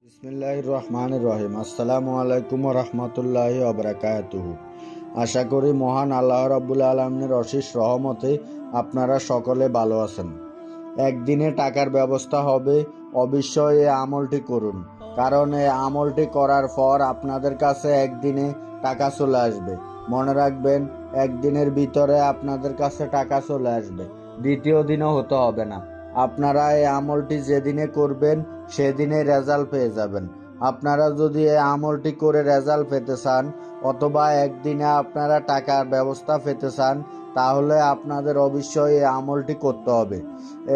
বিসমিল্লাহির রহমানির রহিম। আসসালামু আলাইকুম ওয়া রাহমাতুল্লাহি ওয়া বারাকাতুহু। আশা করি মহান আল্লাহ রাব্বুল আলামিনের অশেষ রহমতে আপনারা সকলে ভালো আছেন। একদিনে টাকার ব্যবস্থা হবে, অবশ্যই এই আমলটি করুন, কারণ এই আমলটি করার পর আপনাদের কাছে একদিনে টাকা চলে আসবে। মনে রাখবেন, একদিনের ভিতরে আপনাদের কাছে টাকা চলে আসবে, দ্বিতীয় দিনও হতে হবে না। আপনারা এই আমলটি যেদিনে করবেন সেদিনে রেজাল্ট পেয়ে যাবেন। আপনারা যদি এই আমলটি করে রেজাল্ট পেতে চান অথবা একদিনে আপনারা টাকার ব্যবস্থা পেতে চান, তাহলে আপনাদের অবশ্যই এই আমলটি করতে হবে।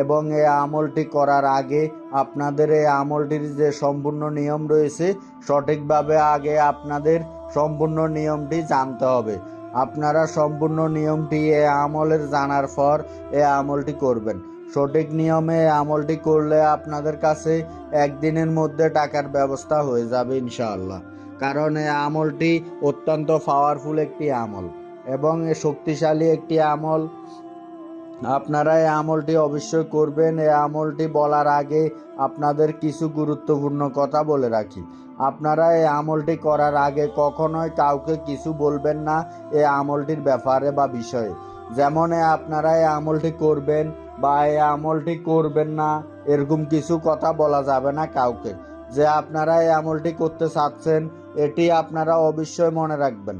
এবং এই আমলটি করার আগে আপনাদের এই আমলটির যে সম্পূর্ণ নিয়ম রয়েছে, সঠিকভাবে আগে আপনাদের সম্পূর্ণ নিয়মটি জানতে হবে। আপনারা সম্পূর্ণ নিয়মটি এই আমলের জানার পর এই আমলটি করবেন। সঠিক নিয়মে এই আমলটি করলে আপনাদের কাছে একদিনের মধ্যে টাকার ব্যবস্থা হয়ে যাবে ইনশাআল্লাহ। কারণ এই আমলটি অত্যন্ত পাওয়ারফুল একটি আমল এবং শক্তিশালী একটি আমল। আপনারা এই আমলটি অবশ্যই করবেন। এই আমলটি বলার আগে আপনাদের কিছু গুরুত্বপূর্ণ কথা বলে রাখি। আপনারা এই আমলটি করার আগে কখনোই কাউকে কিছু বলবেন না এই আমলটির ব্যাপারে বা বিষয়ে। যেমন আপনারা এই আমলটি করবেন বা এই আমলটি করবেন না, এরকম কিছু কথা বলা যাবে না কাউকে। যে আপনারা এই আমলটি করতে চাচ্ছেন, এটি আপনারা অবশ্যই মনে রাখবেন।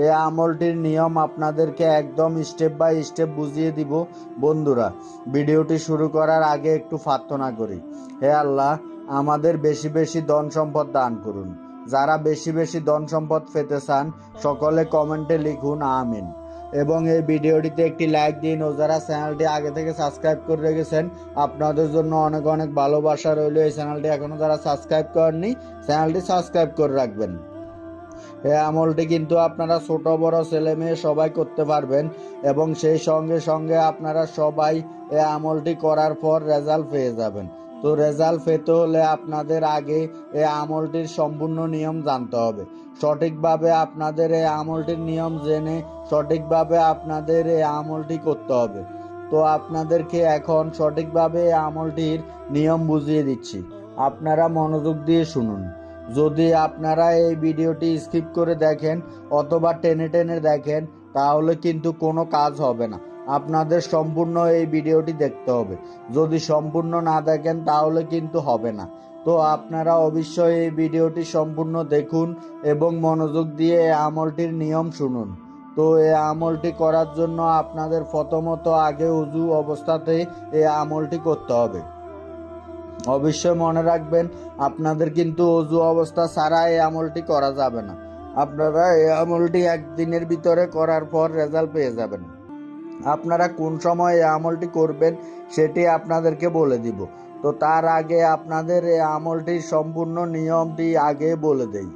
এই আমলটির নিয়ম আপনাদেরকে একদম স্টেপ বাই স্টেপ বুঝিয়ে দিব। বন্ধুরা, ভিডিওটি শুরু করার আগে একটু প্রার্থনা করি। হে আল্লাহ, আমাদের বেশি বেশি ধন সম্পদ দান করুন। যারা বেশি বেশি ধন সম্পদ পেতে চান সকলে কমেন্টে লিখুন আমিন। এবং এই ভিডিওটিতে একটি লাইক দিন ও যারা চ্যানেলটি আগে থেকে সাবস্ক্রাইব করে রেখেছেন আপনাদের জন্য অনেক অনেক ভালোবাসা রইল। এই চ্যানেলটি এখনও যারা সাবস্ক্রাইব করেননি, চ্যানেলটি সাবস্ক্রাইব করে রাখবেন। এই আমলটি কিন্তু আপনারা ছোট বড় ছেলে মেয়ে সবাই করতে পারবেন এবং সেই সঙ্গে সঙ্গে আপনারা সবাই এই আমলটি করার পর রেজাল্ট পেয়ে যাবেন। তো রেজাল্ট পেতে হলে আপনাদের আগে এই আমলটির সম্পূর্ণ নিয়ম জানতে হবে। সঠিকভাবে আপনাদের এই আমলটির নিয়ম জেনে সঠিকভাবে আপনাদের এই আমলটি করতে হবে। তো আপনাদেরকে এখন সঠিকভাবে এই আমলটির নিয়ম বুঝিয়ে দিচ্ছি, আপনারা মনোযোগ দিয়ে শুনুন। যদি আপনারা এই ভিডিওটি স্কিপ করে দেখেন অথবা টেনে টেনে দেখেন তাহলে কিন্তু কোনো কাজ হবে না। আপনাদের সম্পূর্ণ এই ভিডিওটি দেখতে হবে। যদি সম্পূর্ণ না দেখেন তাহলে কিন্তু হবে না। তো আপনারা অবশ্যই এই ভিডিওটি সম্পূর্ণ দেখুন এবং মনোযোগ দিয়ে এই আমলটির নিয়ম শুনুন। তো এই আমলটি করার জন্য আপনাদের প্রথমত আগে উজু অবস্থাতে এই আমলটি করতে হবে। অবশ্যই মনে রাখবেন, আপনাদের কিন্তু অজু অবস্থা ছাড়া এই আমলটি করা যাবে না। আপনারা এই আমলটি একদিনের ভিতরে করার পর রেজাল্ট পেয়ে যাবেন। আপনারা কোন সময় এই আমলটি করবেন সেটি আপনাদেরকে বলে দিব। তো তার আগে আপনাদের এই আমলটির সম্পূর্ণ নিয়মটি আগে বলে দেই।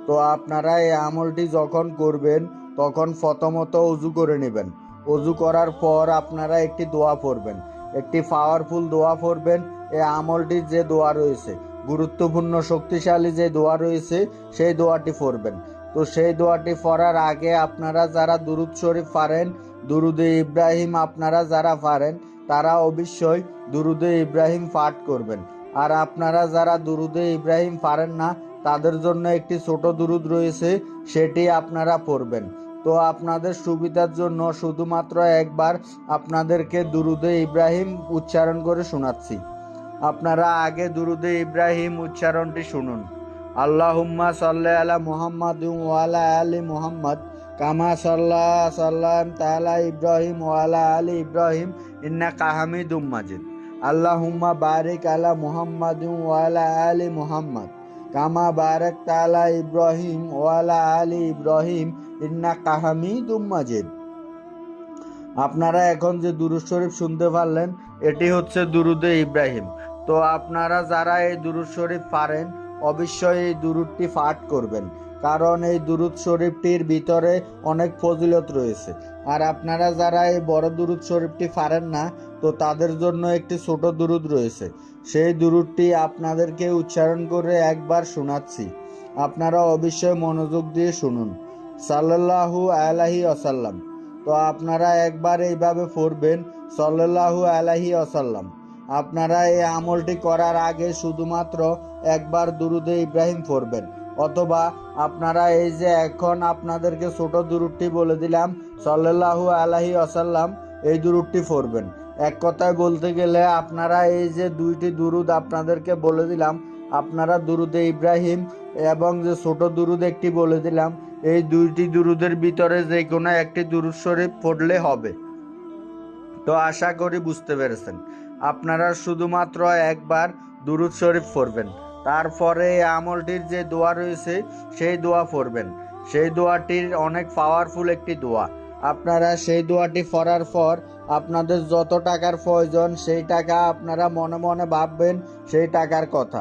তো আপনারা এই আমলটি যখন করবেন তখন প্রথমত অজু করে নেবেন। অজু করার পর আপনারা একটি দোয়া পড়বেন, একটি পাওয়ারফুল দোয়া পড়বেন। এই আমলটির যে দোয়া রয়েছে, গুরুত্বপূর্ণ শক্তিশালী যে দোয়া রয়েছে, সেই দোয়াটি পড়বেন। তো সেই দোয়াটি পড়ার আগে আপনারা যারা দুরূদ শরীফ পারেন, দুরুদে ইব্রাহিম আপনারা যারা পারেন তারা অবশ্যই দুরুদে ইব্রাহিম পাঠ করবেন। আর আপনারা যারা দুরুদে ইব্রাহিম পারেন না তাদের জন্য একটি ছোট দুরুদ রয়েছে, সেটি আপনারা পড়বেন। তো আপনাদের সুবিধার জন্য শুধুমাত্র একবার আপনাদেরকে দুরুদে ইব্রাহিম উচ্চারণ করে শোনাচ্ছি। আপনারা আগে দুরুদে ইব্রাহিম উচ্চারণটি শুনুন। আল্লাহুম্মা সাল্লি আলা মুহাম্মাদ ওয়া আলা আলি মুহাম্মদ কামা সাল্লাম তাআলা ইব্রাহিম ওয়া আলা আলি ইব্রাহিম ইন্নাকা হামিদুম মাজিদ। আল্লাহুম্মা বারিক আলা মুহাম্মাদ ওয়া আলা আলি মুহাম্মদ কামা বারাকতা আলা ইব্রাহিম ওয়া আলা আলি ইব্রাহিম ইন্নাকা হামিদুম মাজিদ। আপনারা এখন যে দুরূদ শরীফ শুনতে পারলেন, এটি হচ্ছে দুরুদে ইব্রাহিম। তো আপনারা যারা এই দুরূদ শরীফ পারেন অবশ্যই এই দুরুদটি পাঠ করবেন, কারণ এই দুরূদ শরীফটির ভিতরে অনেক ফজিলত রয়েছে। আর আপনারা যারা এই বড় দুরূদ শরীফটি পারেন না, তো তাদের জন্য একটি ছোট দুরুদ রয়েছে। সেই দুরুদটি আপনাদেরকে উচ্চারণ করে একবার শোনাচ্ছি, আপনারা অবশ্যই মনোযোগ দিয়ে শুনুন। সাল্লাল্লাহু আলাইহি ওয়াসাল্লাম। তো আপনারা একবার এইভাবে পড়বেন, সাল্লাল্লাহু আলাইহি ওয়াসাল্লাম। আপনারা এই আমলটি করার আগে শুধুমাত্র একবার দুরুদে ইব্রাহিম পড়বেন, অথবা আপনারা এই যে এখন আপনাদেরকে ছোট দুরুদটি বলে দিলাম সাল্লাল্লাহু আলাইহি ওয়াসাল্লাম, এই দুরুদটি পড়বেন। এক কথায় বলতে গেলে আপনারা এই যে দুইটি দুরুদ আপনাদেরকে বলে দিলাম, আপনারা দুরুদে ইব্রাহিম এবং যে ছোট দুরুদ একটি বলে দিলাম, এই দুইটি দুরুদের ভিতরে যে কোনো একটি দুরুদ শরীফ পড়লে হবে। তো আশা করি বুঝতে পেরেছেন। আপনারা শুধুমাত্র একবার দুরুদ শরীফ পড়বেন, তারপরে এই আমলটির যে দোয়া রয়েছে সেই দোয়া পড়বেন। সেই দোয়াটির অনেক পাওয়ারফুল একটি দোয়া। আপনারা সেই দোয়াটি পড়ার পর আপনাদের যত টাকার প্রয়োজন সেই টাকা আপনারা মনে মনে ভাববেন সেই টাকার কথা,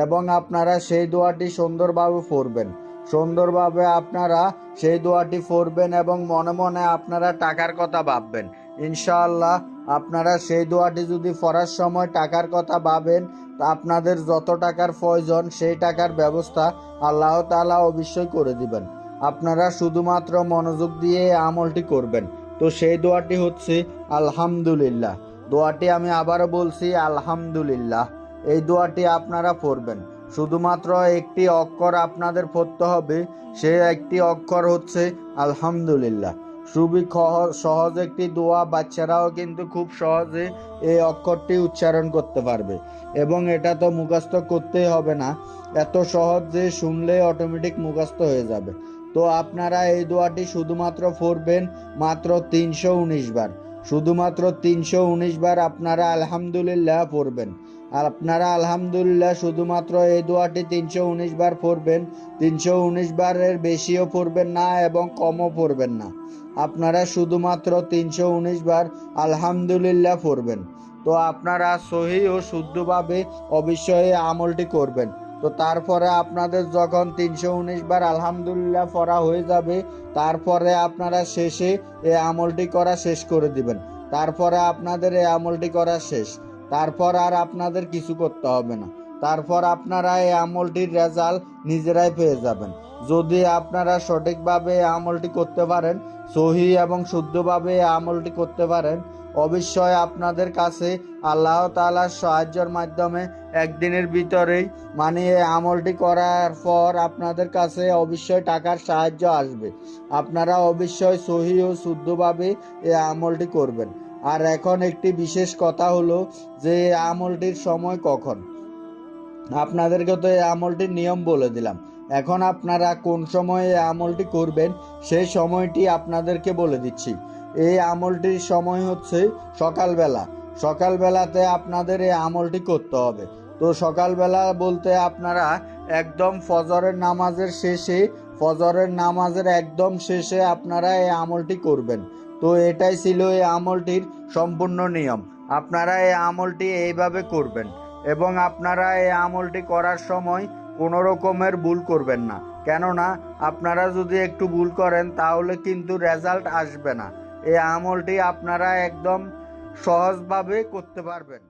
এবং আপনারা সেই দোয়াটি সুন্দরভাবে পড়বেন। সুন্দরভাবে আপনারা সেই দোয়াটি পড়বেন এবং মনে মনে আপনারা টাকার কথা ভাববেন। ইনশাআল্লাহ আপনারা সেই দোয়াটি যদি পড়ার সময় টাকার কথা ভাবেন, তা আপনাদের যত টাকার প্রয়োজন সেই টাকার ব্যবস্থা আল্লাহ তাআলা অবশ্যই করে দিবেন। আপনারা শুধুমাত্র মনোযোগ দিয়ে এই আমলটি করবেন। তো সেই দোয়াটি হচ্ছে আলহামদুলিল্লাহ। দোয়াটি আমি আবারও বলছি, আলহামদুলিল্লাহ। এই দোয়াটি আপনারা পড়বেন। শুধুমাত্র একটি অক্ষর আপনাদের পড়তে হবে, সেই একটি অক্ষর হচ্ছে আলহামদুলিল্লাহ। খুবই সহজ একটি দোয়া, বাচ্চারাও কিন্তু খুব সহজে এই অক্ষরটি উচ্চারণ করতে পারবে, এবং এটা তো মুখস্থ করতেই হবে না, এত সহজ যে শুনলে অটোমেটিক মুখস্থ হয়ে যাবে। তো আপনারা এই দোয়াটি শুধুমাত্র পড়বেন মাত্র 319 বার। শুধুমাত্র 319 বার আপনারা আলহামদুলিল্লাহ পড়বেন। আর আপনারা আলহামদুলিল্লাহ শুধুমাত্র এই দোয়াটি 319 বার পড়বেন। 319 বারের বেশিও পড়বেন না এবং কমও পড়বেন না। আপনারা শুধুমাত্র 319 বার আলহামদুলিল্লাহ পড়বেন। তো আপনারা সহি ও শুদ্ধভাবে অবশ্যই আমলটি করবেন। তো তারপরে আপনাদের যখন 319 বার আলহামদুলিল্লাহ পড়া হয়ে যাবে, তারপরে আপনারা শেষে এই আমলটি করা শেষ করে দিবেন। তারপরে আপনাদের এই আমলটি করা শেষ, তারপর আর আপনাদের কিছু করতে হবে না। তারপর আপনারা এই আমলটির রেজাল্ট নিজেরাই পেয়ে যাবেন। যদি আপনারা সঠিকভাবে এই আমলটি করতে পারেন, সহি এবং শুদ্ধভাবে এই আমলটি করতে পারেন, অবশ্যই আপনাদের কাছে আল্লাহ তাআলার সাহায্যের মাধ্যমে একদিনের ভিতরেই এই আমলটি করার পর আপনাদের কাছে অবশ্যই টাকার সাহায্য আসবে। আপনারা অবশ্যই সহি ও শুদ্ধভাবে এই আমলটি করবেন। আর এখন একটি বিশেষ কথা হলো যে এই আমলটির সময় কখন। আপনাদেরকে তো এই আমলটির নিয়ম বলে দিলাম, এখন আপনারা কোন সময়ে এই আমলটি করবেন সেই সময়টি আপনাদেরকে বলে দিচ্ছি। এই আমলটির সময় হচ্ছে সকালবেলা। সকালবেলাতে আপনাদের এই আমলটি করতে হবে। তো সকালবেলা বলতে আপনারা একদম ফজরের নামাজের একদম শেষে আপনারা এই আমলটি করবেন। তো এটাই ছিল এই আমলটির সম্পূর্ণ নিয়ম। আপনারা এই আমলটি এইভাবে করবেন, এবং আপনারা এই আমলটি করার সময় কোনো রকমের ভুল করবেন না, কেননা আপনারা যদি একটু ভুল করেন তাহলে কিন্তু রেজাল্ট আসবে না। এই আমলটি আপনারা একদম সহজভাবে করতে পারবেন।